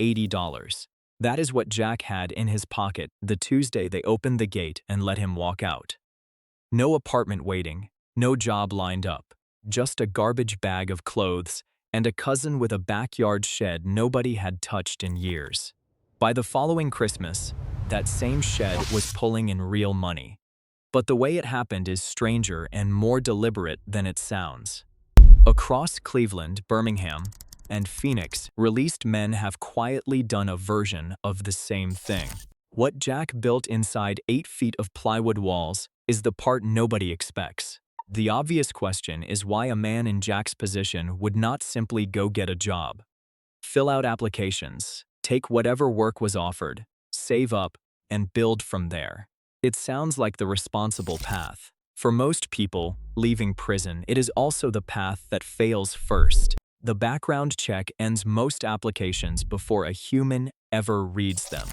$80. That is what Jack had in his pocket the Tuesday they opened the gate and let him walk out. No apartment waiting, no job lined up, just a garbage bag of clothes and a cousin with a backyard shed nobody had touched in years. By the following Christmas, that same shed was pulling in real money. But the way it happened is stranger and more deliberate than it sounds. Across Cleveland, Birmingham, and Phoenix, released men have quietly done a version of the same thing. What Jack built inside 8 feet of plywood walls is the part nobody expects. The obvious question is why a man in Jack's position would not simply go get a job. Fill out applications, take whatever work was offered, save up, and build from there. It sounds like the responsible path. For most people, leaving prison, it is also the path that fails first. The background check ends most applications before a human ever reads them.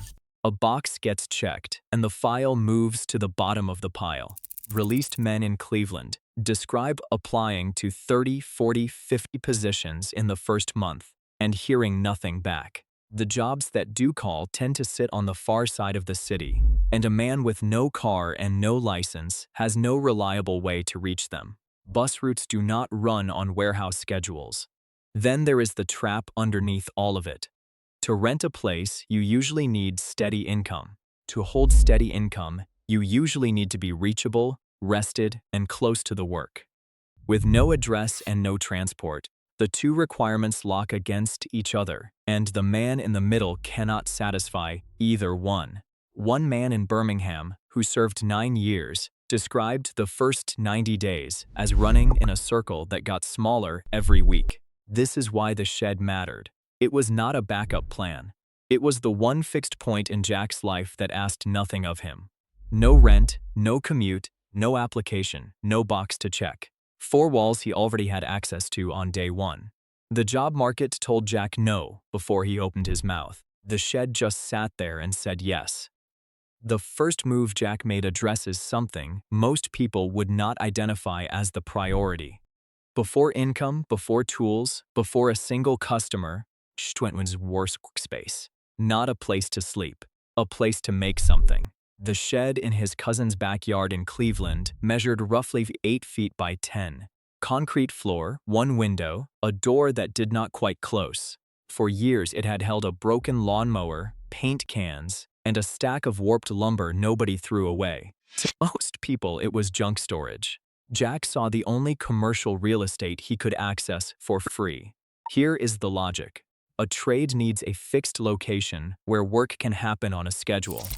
A box gets checked, and the file moves to the bottom of the pile. Released men in Cleveland describe applying to 30, 40, 50 positions in the first month and hearing nothing back. The jobs that do call tend to sit on the far side of the city, and a man with no car and no license has no reliable way to reach them. Bus routes do not run on warehouse schedules. Then there is the trap underneath all of it. To rent a place, you usually need steady income. To hold steady income, you usually need to be reachable, rested, and close to the work. With no address and no transport, the two requirements lock against each other, and the man in the middle cannot satisfy either one. One man in Birmingham, who served 9 years, described the first 90 days as running in a circle that got smaller every week. This is why the shed mattered. It was not a backup plan. It was the one fixed point in Jack's life that asked nothing of him. No rent, no commute, no application, no box to check. 4 walls he already had access to on day 1. The job market told Jack no before he opened his mouth. The shed just sat there and said yes. The first move Jack made addresses something most people would not identify as the priority. Before income, before tools, before a single customer, Stwentman's workspace. Not a place to sleep, a place to make something. The shed in his cousin's backyard in Cleveland measured roughly 8 feet by 10. Concrete floor, 1 window, a door that did not quite close. For years it had held a broken lawnmower, paint cans, and a stack of warped lumber nobody threw away. To most people it was junk storage. Jack saw the only commercial real estate he could access for free. Here is the logic. A trade needs a fixed location where work can happen on a schedule.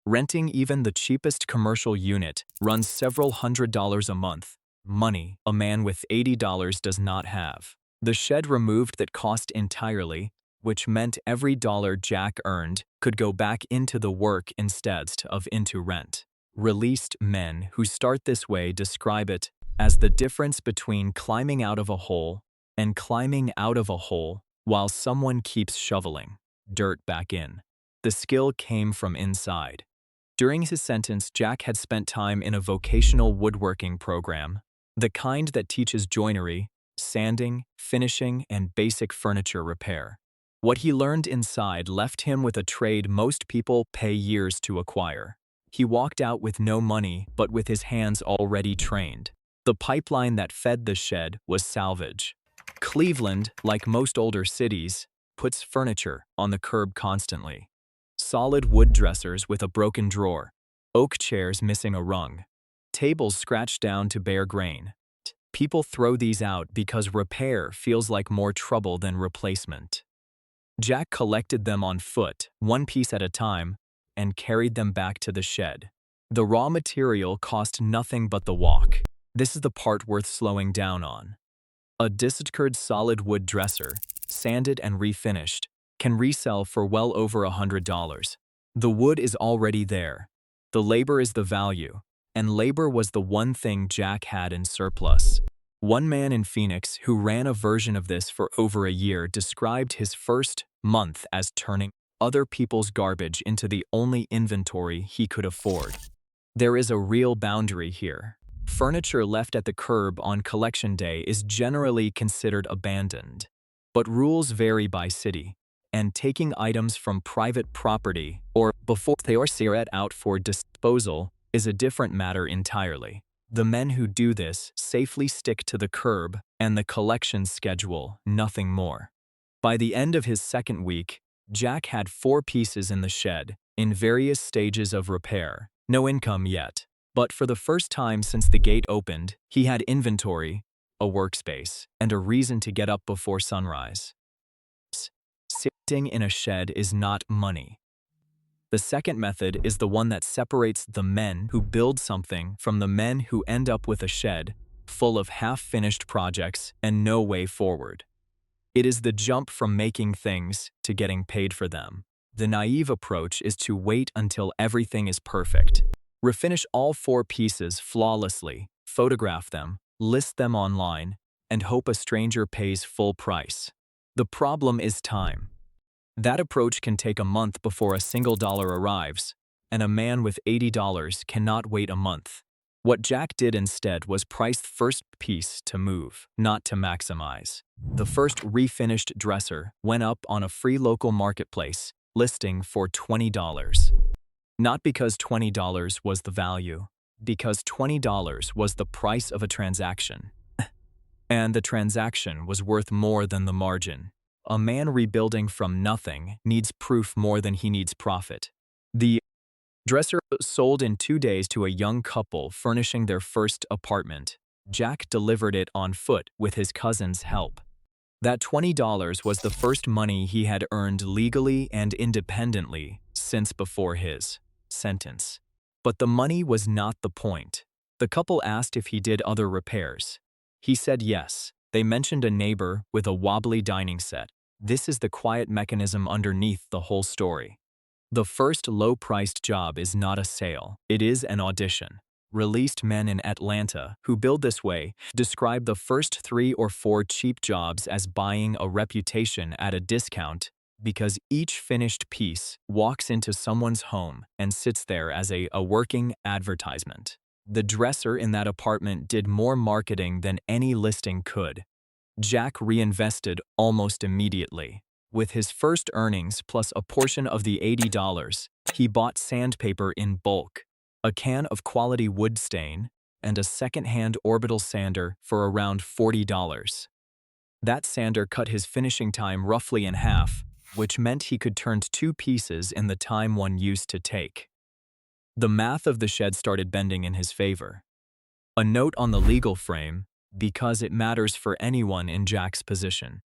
Renting even the cheapest commercial unit runs several $100s a month. Money a man with $80 does not have. The shed removed that cost entirely, which meant every dollar Jack earned could go back into the work instead of into rent. Released men who start this way describe it as the difference between climbing out of a hole and climbing out of a hole while someone keeps shoveling dirt back in. The skill came from inside. During his sentence, Jack had spent time in a vocational woodworking program, the kind that teaches joinery, sanding, finishing, and basic furniture repair. What he learned inside left him with a trade most people pay years to acquire. He walked out with no money, but with his hands already trained. The pipeline that fed the shed was salvage. Cleveland, like most older cities, puts furniture on the curb constantly. Solid wood dressers with a broken drawer, oak chairs missing a rung, tables scratched down to bare grain. People throw these out because repair feels like more trouble than replacement. Jack collected them on foot, 1 piece at a time, and carried them back to the shed. The raw material cost nothing but the walk. This is the part worth slowing down on. A discarded solid wood dresser, sanded and refinished, can resell for well over $100. The wood is already there. The labor is the value, and labor was the one thing Jack had in surplus. One man in Phoenix who ran a version of this for over a year described his first month as turning other people's garbage into the only inventory he could afford. There is a real boundary here. Furniture left at the curb on collection day is generally considered abandoned. But rules vary by city. and taking items from private property or before they are set out for disposal is a different matter entirely. The men who do this safely stick to the curb and the collection schedule, nothing more. By the end of his second week, Jack had 4 pieces in the shed, in various stages of repair. No income yet. But for the first time since the gate opened, he had inventory, a workspace, and a reason to get up before sunrise. Sitting in a shed is not money. The second method is the one that separates the men who build something from the men who end up with a shed full of half-finished projects and no way forward. It is the jump from making things to getting paid for them. The naive approach is to wait until everything is perfect. Refinish all 4 pieces flawlessly, photograph them, list them online, and hope a stranger pays full price. The problem is time. That approach can take a month before a single dollar arrives, and a man with $80 cannot wait a month. What Jack did instead was price the first piece to move, not to maximize. The first refinished dresser went up on a free local marketplace, listing for $20. Not because $20 was the value, because $20 was the price of a transaction. And the transaction was worth more than the margin. A man rebuilding from nothing needs proof more than he needs profit. The dresser sold in 2 days to a young couple furnishing their first apartment. Jack delivered it on foot with his cousin's help. That $20 was the first money he had earned legally and independently since before his sentence. But the money was not the point. The couple asked if he did other repairs. He said yes. They mentioned a neighbor with a wobbly dining set. This is the quiet mechanism underneath the whole story. The first low-priced job is not a sale, it is an audition. Released men in Atlanta who build this way describe the first 3 or 4 cheap jobs as buying a reputation at a discount because each finished piece walks into someone's home and sits there as a working advertisement. The dresser in that apartment did more marketing than any listing could. Jack reinvested almost immediately. With his first earnings plus a portion of the $80, he bought sandpaper in bulk, a can of quality wood stain, and a second-hand orbital sander for around $40. That sander cut his finishing time roughly in half, which meant he could turn 2 pieces in the time one used to take. The math of the shed started bending in his favor. A note on the legal frame, because it matters for anyone in Jack's position.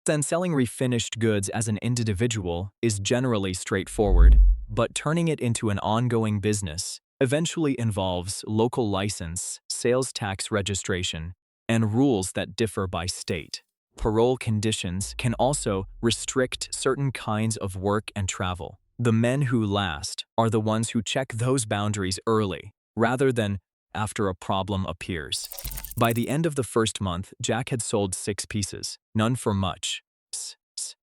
Then selling refinished goods as an individual is generally straightforward, but turning it into an ongoing business eventually involves local license, sales tax registration, and rules that differ by state. Parole conditions can also restrict certain kinds of work and travel. The men who last are the ones who check those boundaries early, rather than after a problem appears. By the end of the first month, Jack had sold 6 pieces, none for much.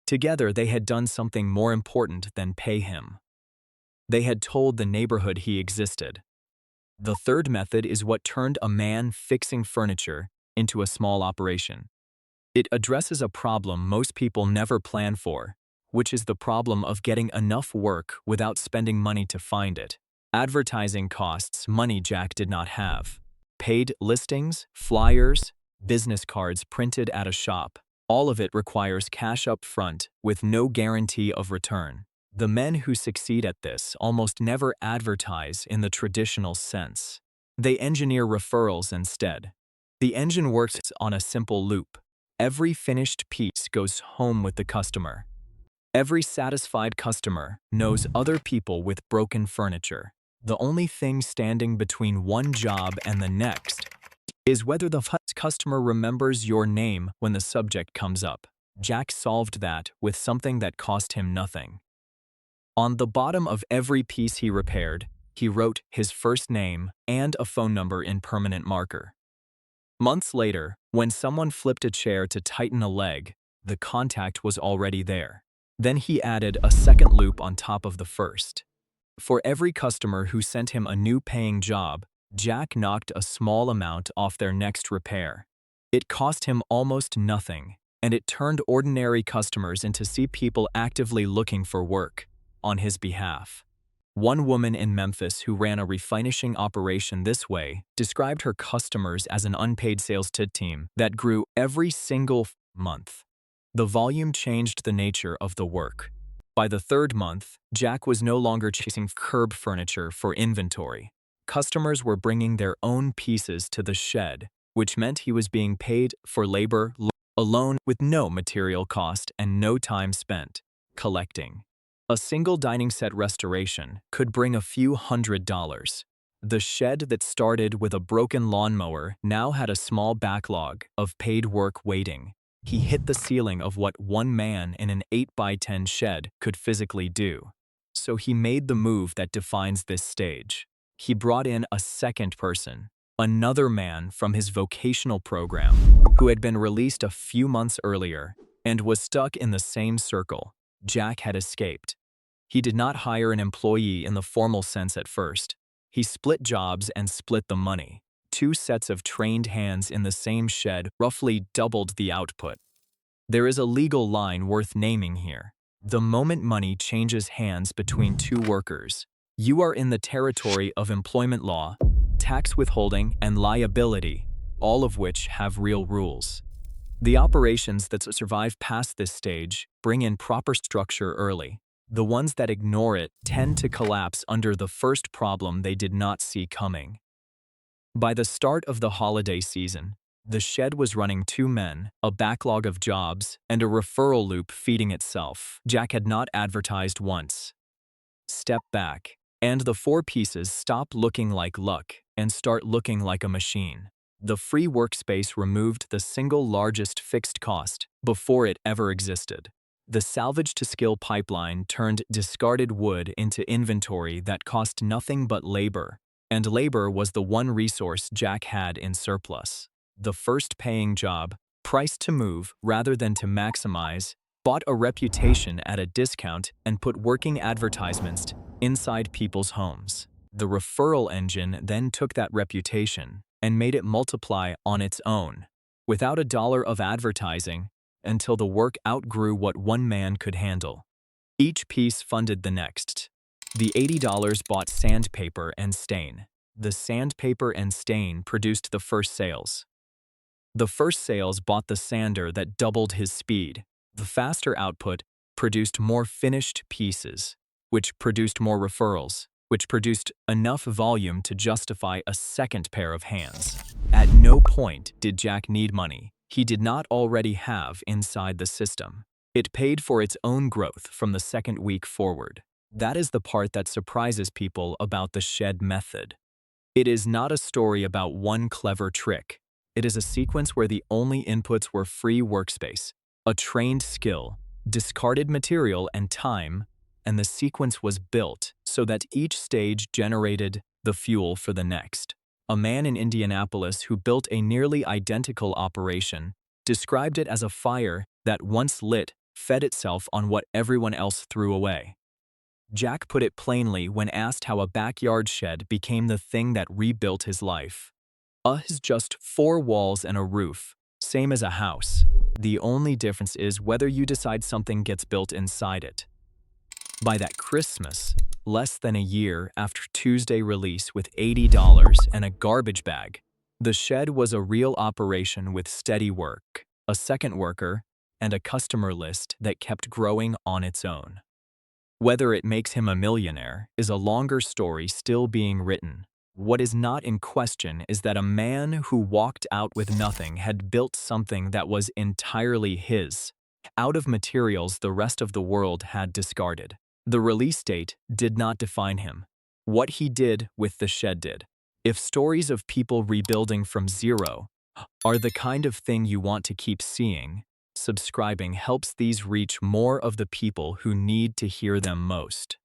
Together, they had done something more important than pay him. They had told the neighborhood he existed. The third method is what turned a man fixing furniture into a small operation. It addresses a problem most people never plan for, which is the problem of getting enough work without spending money to find it. Advertising costs money Jack did not have. Paid listings, flyers, business cards printed at a shop. All of it requires cash up front with no guarantee of return. The men who succeed at this almost never advertise in the traditional sense. They engineer referrals instead. The engine works on a simple loop. Every finished piece goes home with the customer. Every satisfied customer knows other people with broken furniture. The only thing standing between one job and the next is whether the customer remembers your name when the subject comes up. Jack solved that with something that cost him nothing. On the bottom of every piece he repaired, he wrote his first name and a phone number in permanent marker. Months later, when someone flipped a chair to tighten a leg, the contact was already there. Then he added a second loop on top of the first. For every customer who sent him a new paying job, Jack knocked a small amount off their next repair. It cost him almost nothing, and it turned ordinary customers into people actively looking for work on his behalf. One woman in Memphis who ran a refinishing operation this way described her customers as an unpaid sales team that grew every single month. The volume changed the nature of the work. By the third month, Jack was no longer chasing curb furniture for inventory. Customers were bringing their own pieces to the shed, which meant he was being paid for labor alone with no material cost and no time spent collecting. A single dining set restoration could bring a few $100s. The shed that started with a broken lawnmower now had a small backlog of paid work waiting. He hit the ceiling of what one man in an 8x10 shed could physically do. So he made the move that defines this stage. He brought in a second person, another man from his vocational program, who had been released a few months earlier and was stuck in the same circle. Jack had escaped. He did not hire an employee in the formal sense at first. He split jobs and split the money. 2 sets of trained hands in the same shed roughly doubled the output. There is a legal line worth naming here. The moment money changes hands between 2 workers, you are in the territory of employment law, tax withholding, and liability, all of which have real rules. The operations that survive past this stage bring in proper structure early. The ones that ignore it tend to collapse under the first problem they did not see coming. By the start of the holiday season, the shed was running 2 men, a backlog of jobs, and a referral loop feeding itself. Jack had not advertised once. Step back, and the 4 pieces stop looking like luck and start looking like a machine. The free workspace removed the single largest fixed cost before it ever existed. The salvage-to-skill pipeline turned discarded wood into inventory that cost nothing but labor, and labor was the one resource Jack had in surplus. The first paying job, priced to move rather than to maximize, bought a reputation at a discount and put working advertisements inside people's homes. The referral engine then took that reputation and made it multiply on its own, without a dollar of advertising, until the work outgrew what one man could handle. Each piece funded the next. The $80 bought sandpaper and stain. The sandpaper and stain produced the first sales. The first sales bought the sander that doubled his speed. The faster output produced more finished pieces, which produced more referrals, which produced enough volume to justify a second pair of hands. At no point did Jack need money he did not already have inside the system. It paid for its own growth from the second week forward. That is the part that surprises people about the shed method. It is not a story about one clever trick. It is a sequence where the only inputs were free workspace, a trained skill, discarded material and time, and the sequence was built so that each stage generated the fuel for the next. A man in Indianapolis who built a nearly identical operation described it as a fire that, once lit, fed itself on what everyone else threw away. Jack put it plainly when asked how a backyard shed became the thing that rebuilt his life. Is just 4 walls and a roof, same as a house. The only difference is whether you decide something gets built inside it. By that Christmas, less than a year after Tuesday release with $80 and a garbage bag, the shed was a real operation with steady work, a second worker, and a customer list that kept growing on its own. Whether it makes him a millionaire is a longer story still being written. What is not in question is that a man who walked out with nothing had built something that was entirely his, out of materials the rest of the world had discarded. The release date did not define him. What he did with the shed did. If stories of people rebuilding from zero are the kind of thing you want to keep seeing, subscribing helps these reach more of the people who need to hear them most.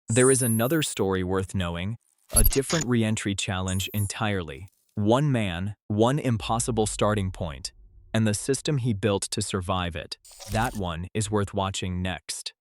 There is another story worth knowing, a different re-entry challenge entirely. One man, one impossible starting point, and the system he built to survive it. That one is worth watching next.